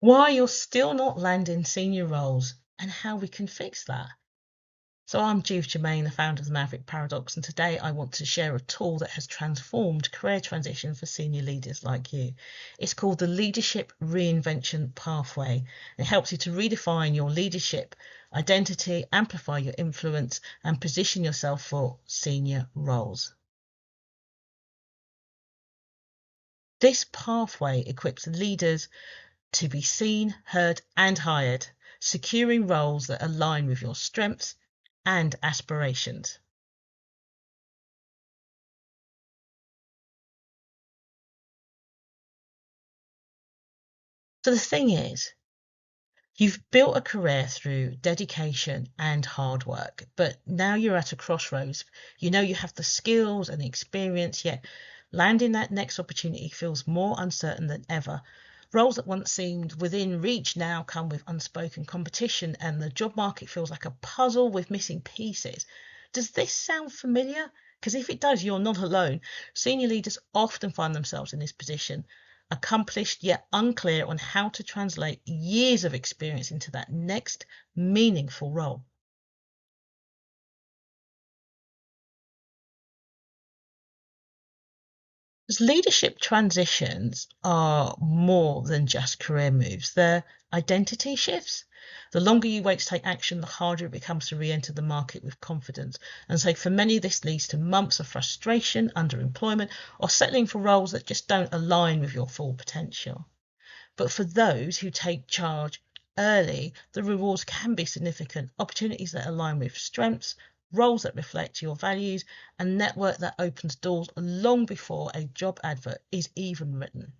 why you're still not landing senior roles, and how we can fix that. So I'm Juve Germain, the founder of the Maverick Paradox, and today I want to share a tool that has transformed career transition for senior leaders like you. It's called the Leadership Reinvention Pathway. It helps you to redefine your leadership identity, amplify your influence, and position yourself for senior roles. This pathway equips leaders to be seen, heard, and hired, securing roles that align with your strengths and aspirations. So the thing is, you've built a career through dedication and hard work, but now you're at a crossroads. You know you have the skills and the experience, yet landing that next opportunity feels more uncertain than ever. Roles that once seemed within reach now come with unspoken competition, and the job market feels like a puzzle with missing pieces. Does this sound familiar? Because if it does, you're not alone. Senior leaders often find themselves in this position, accomplished yet unclear on how to translate years of experience into that next meaningful role. As leadership transitions are more than just career moves, they're identity shifts. The longer you wait to take action, the harder it becomes to re enter the market with confidence. And so, for many, this leads to months of frustration, underemployment, or settling for roles that just don't align with your full potential. But for those who take charge early, the rewards can be significant. Opportunities that align with strengths, roles that reflect your values, and network that opens doors long before a job advert is even written.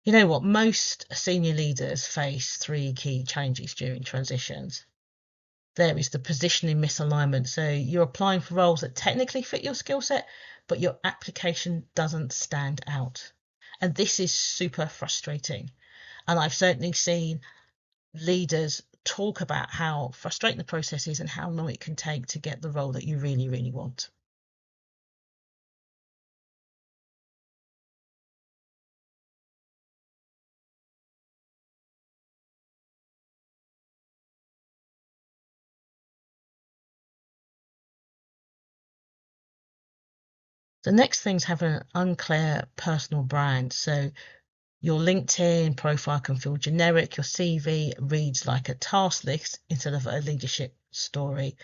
You know what? Most senior leaders face three key challenges during transitions. There is the positioning misalignment. So you're applying for roles that technically fit your skill set, but your application doesn't stand out. And this is super frustrating. And I've certainly seen leaders talk about how frustrating the process is and how long it can take to get the role that you really, really want. The next thing's having an unclear personal brand. So your LinkedIn profile can feel generic, your CV reads like a task list instead of a leadership story.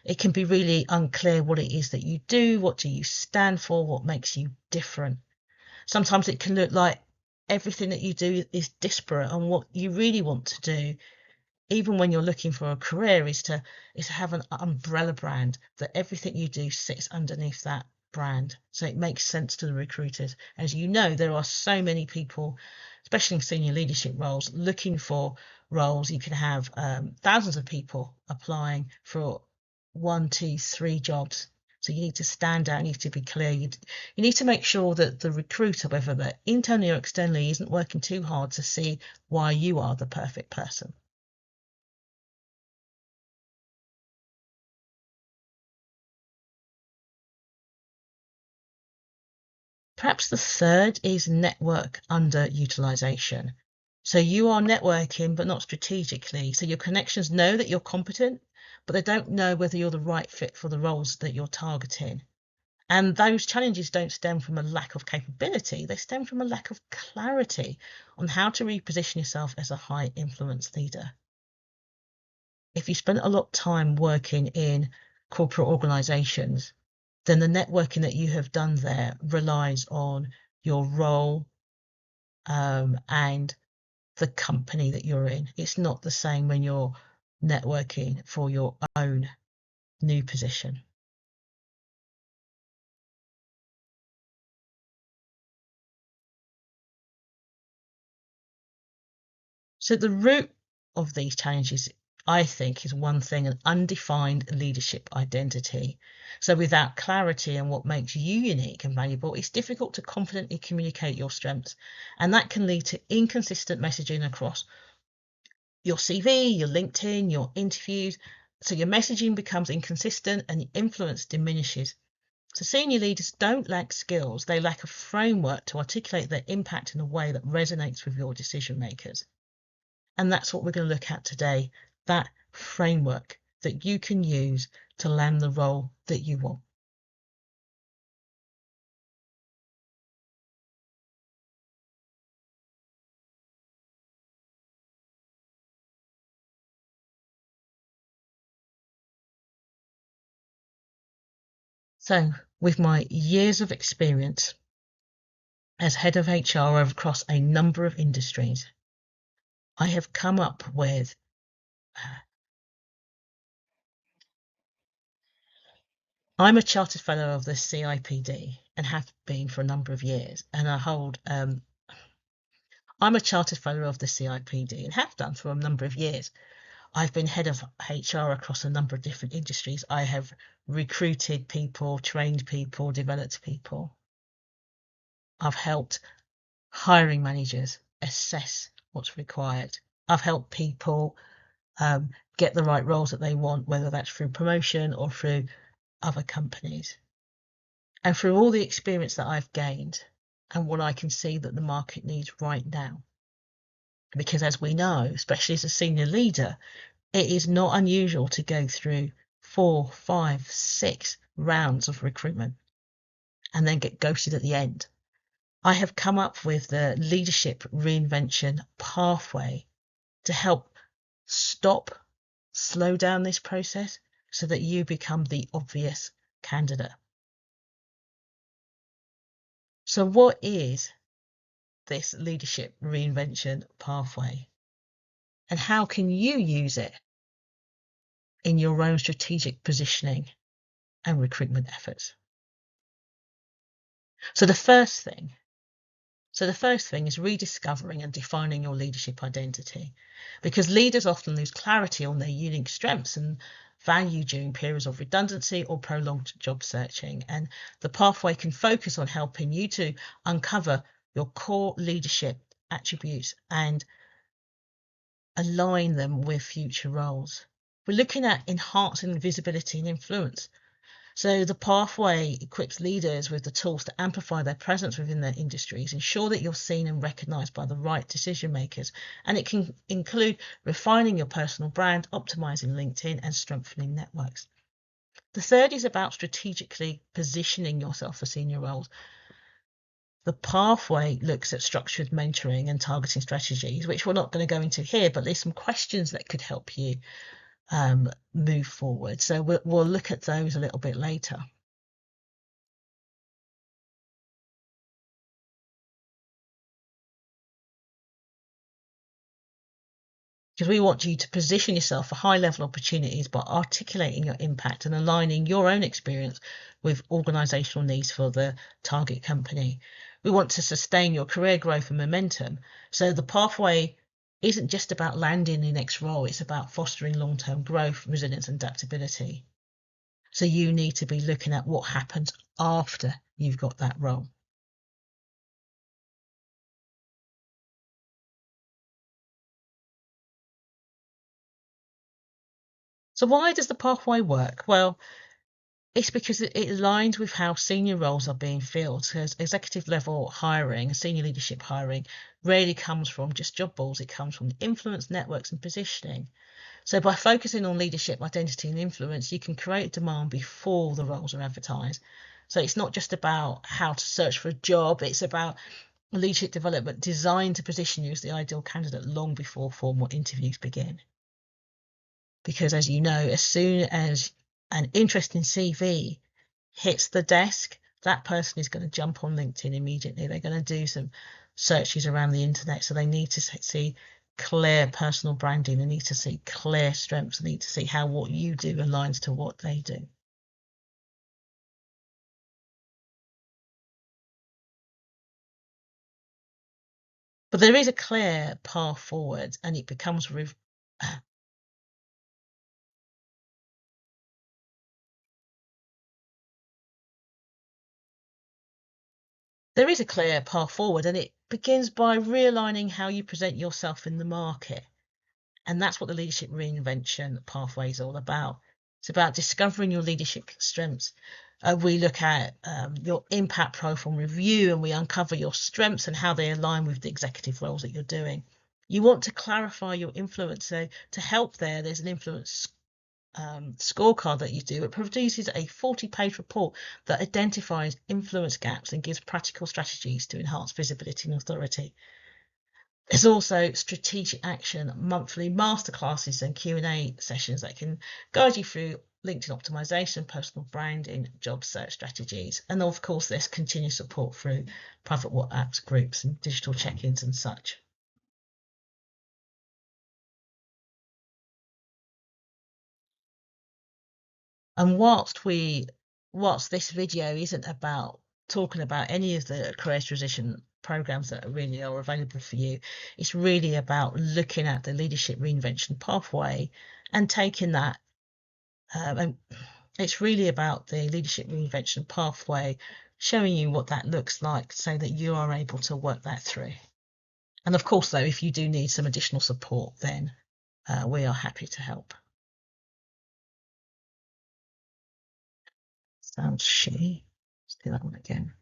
It can be really unclear what it is that you do, what do you stand for, what makes you different. Sometimes it can look like everything that you do is disparate, and what you really want to do, even when you're looking for a career, is to have an umbrella brand that everything you do sits underneath that brand, so it makes sense to the recruiters. As you know, there are so many people, especially in senior leadership roles, looking for roles. You can have thousands of people applying for one, two, three jobs. So you need to stand out, you need to be clear. You need to make sure that the recruiter, whether they're internally or externally, isn't working too hard to see why you are the perfect person. Perhaps the third is network underutilization. So you are networking, but not strategically. So your connections know that you're competent, but they don't know whether you're the right fit for the roles that you're targeting. And those challenges don't stem from a lack of capability, they stem from a lack of clarity on how to reposition yourself as a high influence leader. If you spend a lot of time working in corporate organizations, then the networking that you have done there relies on your role and the company that you're in. It's not the same when you're networking for your own new position. So the root of these challenges, I think, is one thing: an undefined leadership identity. So without clarity on what makes you unique and valuable, it's difficult to confidently communicate your strengths. And that can lead to inconsistent messaging across your CV, your LinkedIn, your interviews, So your messaging becomes inconsistent and your influence diminishes. So senior leaders don't lack skills, they lack a framework to articulate their impact in a way that resonates with your decision makers. And that's what we're going to look at today, that framework that you can use to land the role that you want. So, with my years of experience as head of HR across a number of industries, I have come up with I'm a chartered fellow of the CIPD and have been for a number of years, and I'm a chartered fellow of the CIPD and have done for a number of years. I've been head of HR across a number of different industries. I have recruited people, trained people, developed people. I've helped hiring managers assess what's required. I've helped people get the right roles that they want, whether that's through promotion or through other companies. And through all the experience that I've gained and what I can see that the market needs right now, because as we know, especially as a senior leader, it is not unusual to go through 4, 5, 6 rounds of recruitment and then get ghosted at the end. I have come up with the Leadership Reinvention Pathway to help slow down this process so that you become the obvious candidate. So what is this Leadership Reinvention Pathway? And how can you use it in your own strategic positioning and recruitment efforts? So the first thing is rediscovering and defining your leadership identity, because leaders often lose clarity on their unique strengths and value during periods of redundancy or prolonged job searching. And the pathway can focus on helping you to uncover your core leadership attributes and align them with future roles. We're looking at enhancing visibility and influence. So the pathway equips leaders with the tools to amplify their presence within their industries, ensure that you're seen and recognized by the right decision makers. And it can include refining your personal brand, optimizing LinkedIn, and strengthening networks. The third is about strategically positioning yourself for senior roles. The pathway looks at structured mentoring and targeting strategies, which we're not going to go into here, but there's some questions that could help you move forward. So we'll look at those a little bit later. Because we want you to position yourself for high level opportunities by articulating your impact and aligning your own experience with organizational needs for the target company. We want to sustain your career growth and momentum. So the pathway isn't just about landing the next role, it's about fostering long-term growth, resilience, and adaptability. So you need to be looking at what happens after you've got that role. So why does the pathway work? Well, it's because it aligns with how senior roles are being filled. Because executive level hiring, senior leadership hiring, rarely comes from just job boards. It comes from influence, networks, and positioning. So by focusing on leadership, identity, and influence, you can create demand before the roles are advertised. So it's not just about how to search for a job. It's about leadership development designed to position you as the ideal candidate long before formal interviews begin. Because as you know, as soon as an interesting CV hits the desk, that person is going to jump on LinkedIn immediately. They're going to do some searches around the internet. So they need to see clear personal branding. They need to see clear strengths. They need to see how what you do aligns to what they do. But there is a clear path forward, and it becomes there is a clear path forward, and it begins by realigning how you present yourself in the market. And that's what the Leadership Reinvention Pathway is all about. It's about discovering your leadership strengths. We look at your impact profile review, and we uncover your strengths and how they align with the executive roles that you're doing. You want to clarify your influence. So to help there's an influence scorecard that you do. It produces a 40-page report that identifies influence gaps and gives practical strategies to enhance visibility and authority. There's also strategic action, monthly masterclasses and Q&A sessions that can guide you through LinkedIn optimization, personal branding, job search strategies. And of course, there's continuous support through private WhatsApp groups and digital check-ins and such. And whilst this video isn't about talking about any of the career transition programs that really are available for you, it's really about looking at the leadership reinvention pathway and taking that. And it's really about the leadership reinvention pathway, showing you what that looks like so that you are able to work that through. And of course, though, if you do need some additional support, then we are happy to help. Sounds shitty. Let's do that one again.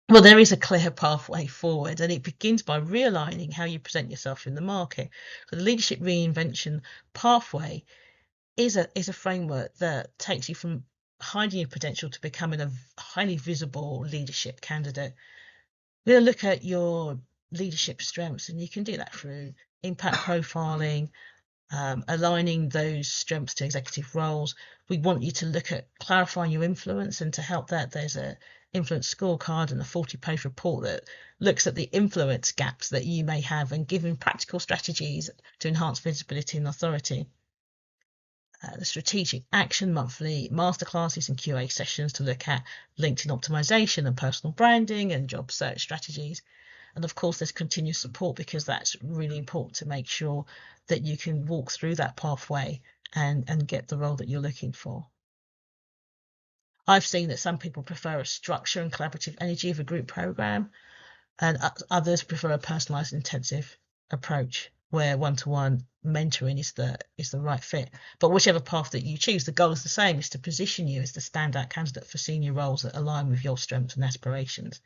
Well, there is a clear pathway forward, and it begins by realigning how you present yourself in the market. So the leadership reinvention pathway is a framework that takes you from hiding your potential to becoming a highly visible leadership candidate. We're going to look at your leadership strengths, and you can do that through impact profiling, aligning those strengths to executive roles. We want you to look at clarifying your influence, and to help that, there's a influence scorecard and a 40-page report that looks at the influence gaps that you may have and giving practical strategies to enhance visibility and authority. The strategic action, monthly masterclasses and QA sessions to look at LinkedIn optimization and personal branding and job search strategies. And of course, there's continuous support, because that's really important to make sure that you can walk through that pathway and get the role that you're looking for. I've seen that some people prefer a structure and collaborative energy of a group program, and others prefer a personalized intensive approach where one-to-one mentoring is the right fit. But whichever path that you choose, the goal is the same: is to position you as the standout candidate for senior roles that align with your strengths and aspirations.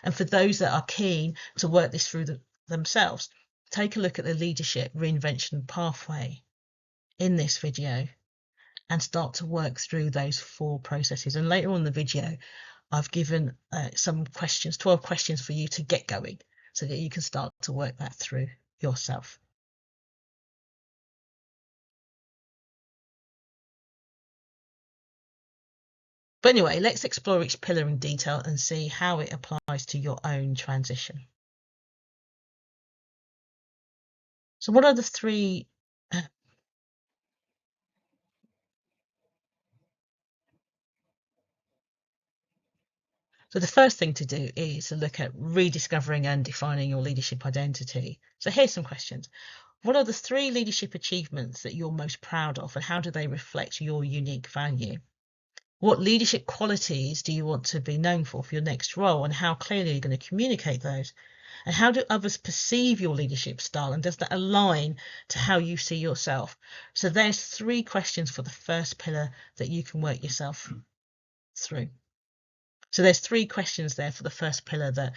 And for those that are keen to work this through themselves, take a look at the leadership reinvention pathway in this video and start to work through those 4 processes. And later on in the video, I've given some questions, 12 questions for you to get going so that you can start to work that through yourself. But anyway, let's explore each pillar in detail and see how it applies to your own transition. So what are the 3 So the first thing to do is to look at rediscovering and defining your leadership identity. So here's some questions. What are the 3 leadership achievements that you're most proud of, and how do they reflect your unique value? What leadership qualities do you want to be known for your next role, and how clearly are you going to communicate those? And how do others perceive your leadership style, and does that align to how you see yourself? So there's 3 questions for the first pillar that you can work yourself through. So there's 3 questions there for the first pillar that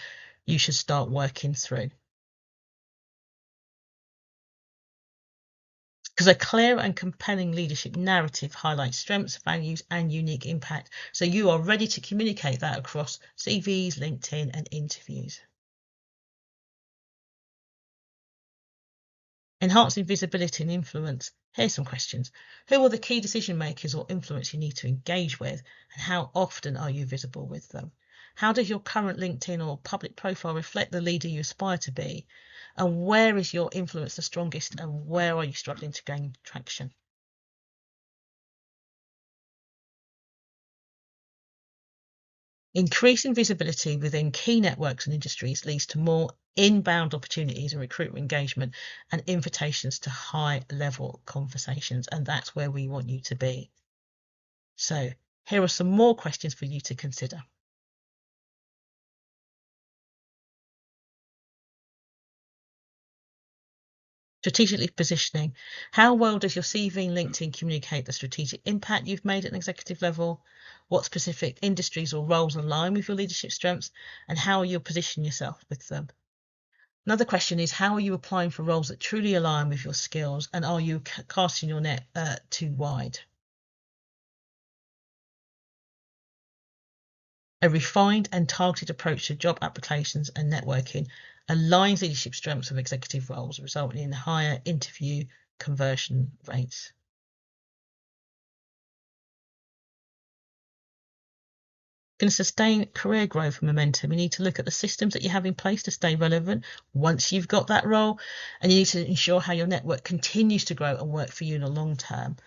you should start working through. Because a clear and compelling leadership narrative highlights strengths, values, and unique impact. So you are ready to communicate that across CVs, LinkedIn, and interviews. Enhancing visibility and influence. Here's some questions. Who are the key decision makers or influence you need to engage with, and how often are you visible with them? How does your current LinkedIn or public profile reflect the leader you aspire to be? And where is your influence the strongest, and where are you struggling to gain traction? Increasing visibility within key networks and industries leads to more inbound opportunities and recruitment engagement and invitations to high-level conversations, and that's where we want you to be. So here are some more questions for you to consider. Strategically positioning. How well does your CV and LinkedIn communicate the strategic impact you've made at an executive level? What specific industries or roles align with your leadership strengths? And how you position yourself with them? Another question is, how are you applying for roles that truly align with your skills? And are you casting your net too wide? A refined and targeted approach to job applications and networking aligns leadership strengths with executive roles, resulting in higher interview conversion rates. Going to sustain career growth and momentum, you need to look at the systems that you have in place to stay relevant once you've got that role, and you need to ensure how your network continues to grow and work for you in the long term.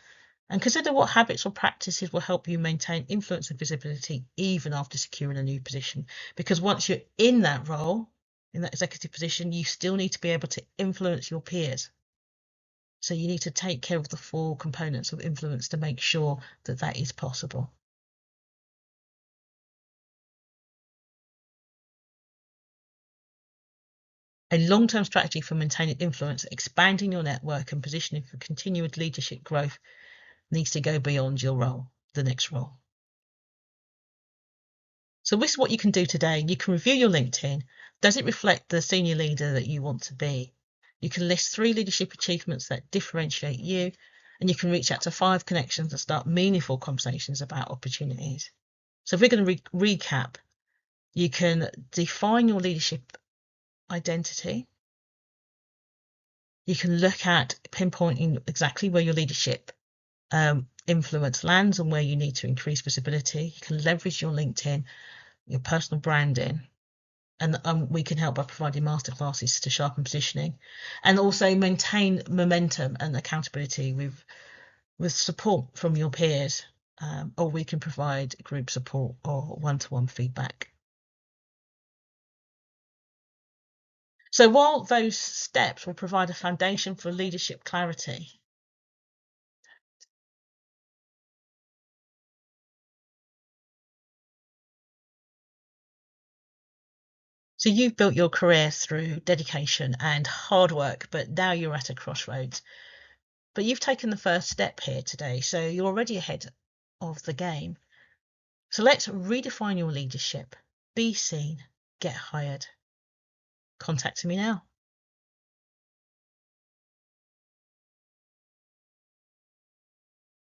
And consider what habits or practices will help you maintain influence and visibility even after securing a new position. Because once you're in that role, in that executive position, you still need to be able to influence your peers. So you need to take care of the four components of influence to make sure that that is possible. A long-term strategy for maintaining influence, expanding your network and positioning for continued leadership growth needs to go beyond your role, the next role. So this is what you can do today. You can review your LinkedIn. Does it reflect the senior leader that you want to be? You can list 3 leadership achievements that differentiate you, and you can reach out to 5 connections and start meaningful conversations about opportunities. So if we're going to recap, you can define your leadership identity. You can look at pinpointing exactly where your leadership influence lands and where you need to increase visibility. You can leverage your LinkedIn, your personal branding, and we can help by providing masterclasses to sharpen positioning, and also maintain momentum and accountability with support from your peers, or we can provide group support or one-to-one feedback. So while those steps will provide a foundation for leadership clarity, so you've built your career through dedication and hard work, but now you're at a crossroads. But you've taken the first step here today, so you're already ahead of the game. So let's redefine your leadership. Be seen, get hired. Contact me now.